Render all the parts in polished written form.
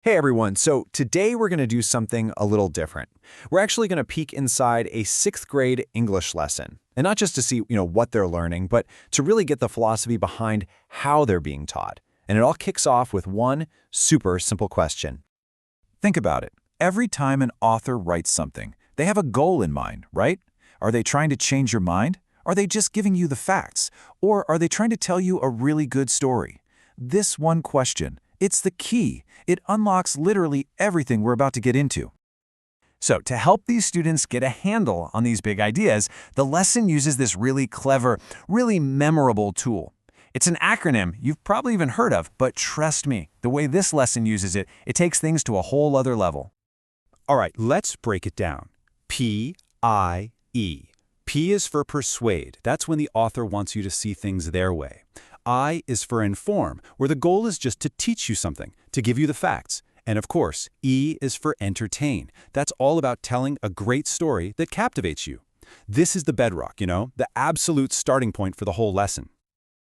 Hey everyone, so today we're going to do something a little different. We're actually going to peek inside a 6th grade English lesson. And not just to see, what they're learning, but to really get the philosophy behind how they're being taught. And it all kicks off with one super simple question. Think about it. Every time an author writes something, they have a goal in mind, right? Are they trying to change your mind? Are they just giving you the facts? Or are they trying to tell you a really good story? This one question, it's the key. It unlocks literally everything we're about to get into. So, to help these students get a handle on these big ideas, the lesson uses this really clever, really memorable tool. It's an acronym you've probably even heard of, but trust me, the way this lesson uses it, it takes things to a whole other level. All right, let's break it down. P-I-E. P is for persuade. That's when the author wants you to see things their way. I is for inform, where the goal is just to teach you something, to give you the facts. And of course, E is for entertain. That's all about telling a great story that captivates you. This is the bedrock, the absolute starting point for the whole lesson.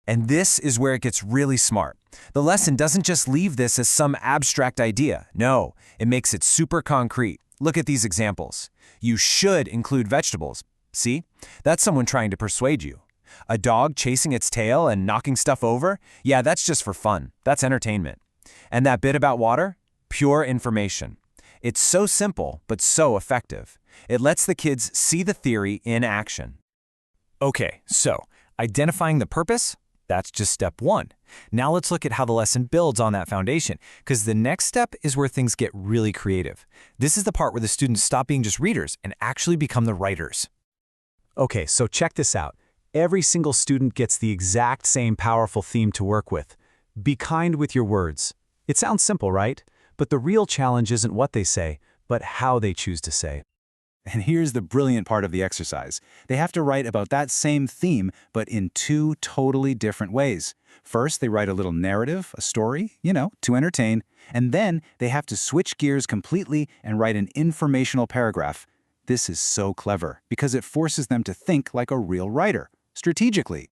And this is where it gets really smart. The lesson doesn't just leave this as some abstract idea. No, it makes it super concrete. Look at these examples. You should include vegetables. See? That's someone trying to persuade you. A dog chasing its tail and knocking stuff over? Yeah, that's just for fun. That's entertainment. And that bit about water? Pure information. It's so simple, but so effective. It lets the kids see the theory in action. Okay, so identifying the purpose? That's just step one. Now let's look at how the lesson builds on that foundation, because the next step is where things get really creative. This is the part where the students stop being just readers and actually become the writers. Okay, so check this out. Every single student gets the exact same powerful theme to work with. Be kind with your words. It sounds simple, right? But the real challenge isn't what they say, but how they choose to say. And here's the brilliant part of the exercise. They have to write about that same theme, but in two totally different ways. First, they write a little narrative, a story, to entertain, and then they have to switch gears completely and write an informational paragraph. This is so clever because it forces them to think like a real writer, strategically.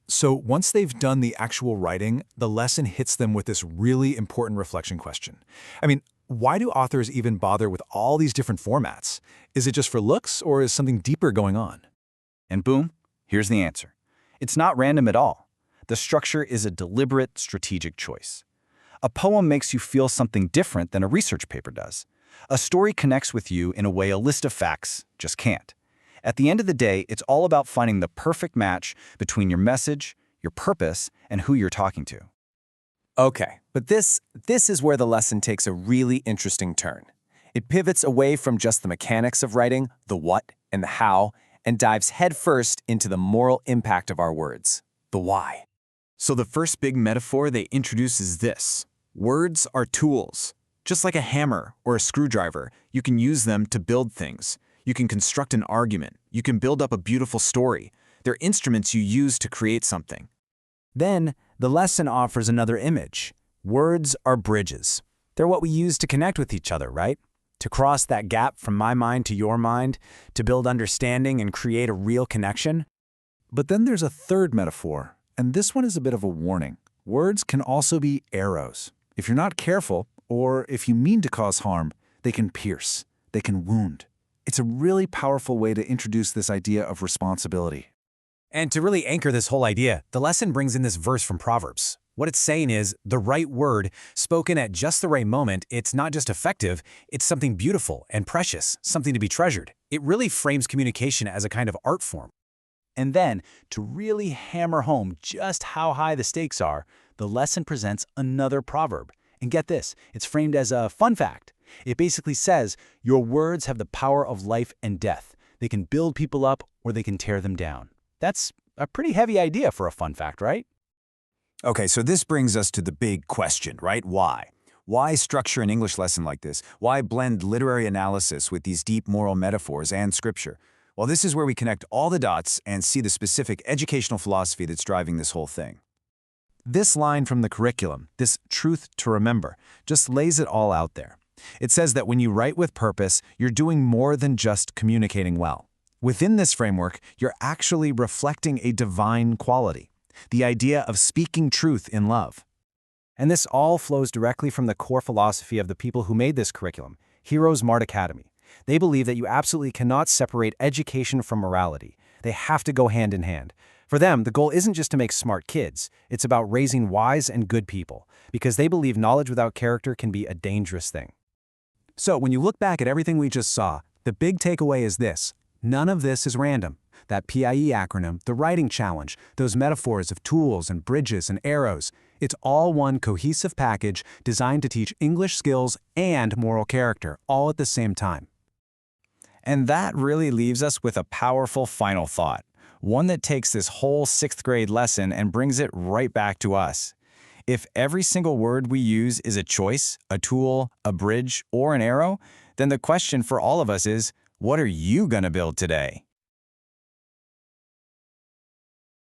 So once they've done the actual writing, the lesson hits them with this really important reflection question. Why do authors even bother with all these different formats? Is it just for looks, or is something deeper going on? And boom, here's the answer. It's not random at all. The structure is a deliberate, strategic choice. A poem makes you feel something different than a research paper does. A story connects with you in a way a list of facts just can't. At the end of the day, it's all about finding the perfect match between your message, your purpose, and who you're talking to. Okay, but this is where the lesson takes a really interesting turn. It pivots away from just the mechanics of writing, the what and the how, and dives headfirst into the moral impact of our words, the why. So the first big metaphor they introduce is this. Words are tools. Just like a hammer or a screwdriver, you can use them to build things. You can construct an argument. You can build up a beautiful story. They're instruments you use to create something. Then, the lesson offers another image. Words are bridges. They're what we use to connect with each other, right? To cross that gap from my mind to your mind, to build understanding and create a real connection. But then there's a third metaphor, and this one is a bit of a warning. Words can also be arrows. If you're not careful, or if you mean to cause harm, they can pierce, they can wound. It's a really powerful way to introduce this idea of responsibility. And to really anchor this whole idea, the lesson brings in this verse from Proverbs. What it's saying is, the right word, spoken at just the right moment, it's not just effective, it's something beautiful and precious, something to be treasured. It really frames communication as a kind of art form. And then, to really hammer home just how high the stakes are, the lesson presents another proverb. And get this, it's framed as a fun fact. It basically says, your words have the power of life and death. They can build people up or they can tear them down. That's a pretty heavy idea for a fun fact, right? Okay, so this brings us to the big question, right? Why? Why structure an English lesson like this? Why blend literary analysis with these deep moral metaphors and scripture? Well, this is where we connect all the dots and see the specific educational philosophy that's driving this whole thing. This line from the curriculum, this truth to remember, just lays it all out there. It says that when you write with purpose, you're doing more than just communicating well. Within this framework, you're actually reflecting a divine quality, the idea of speaking truth in love. And this all flows directly from the core philosophy of the people who made this curriculum, HeroesMart Academy. They believe that you absolutely cannot separate education from morality. They have to go hand in hand. For them, the goal isn't just to make smart kids. It's about raising wise and good people, because they believe knowledge without character can be a dangerous thing. So when you look back at everything we just saw, the big takeaway is this: none of this is random. That PIE acronym, the writing challenge, those metaphors of tools and bridges and arrows, it's all one cohesive package designed to teach English skills and moral character all at the same time. And that really leaves us with a powerful final thought, one that takes this whole 6th grade lesson and brings it right back to us. If every single word we use is a choice, a tool, a bridge, or an arrow, then the question for all of us is, what are you going to build today?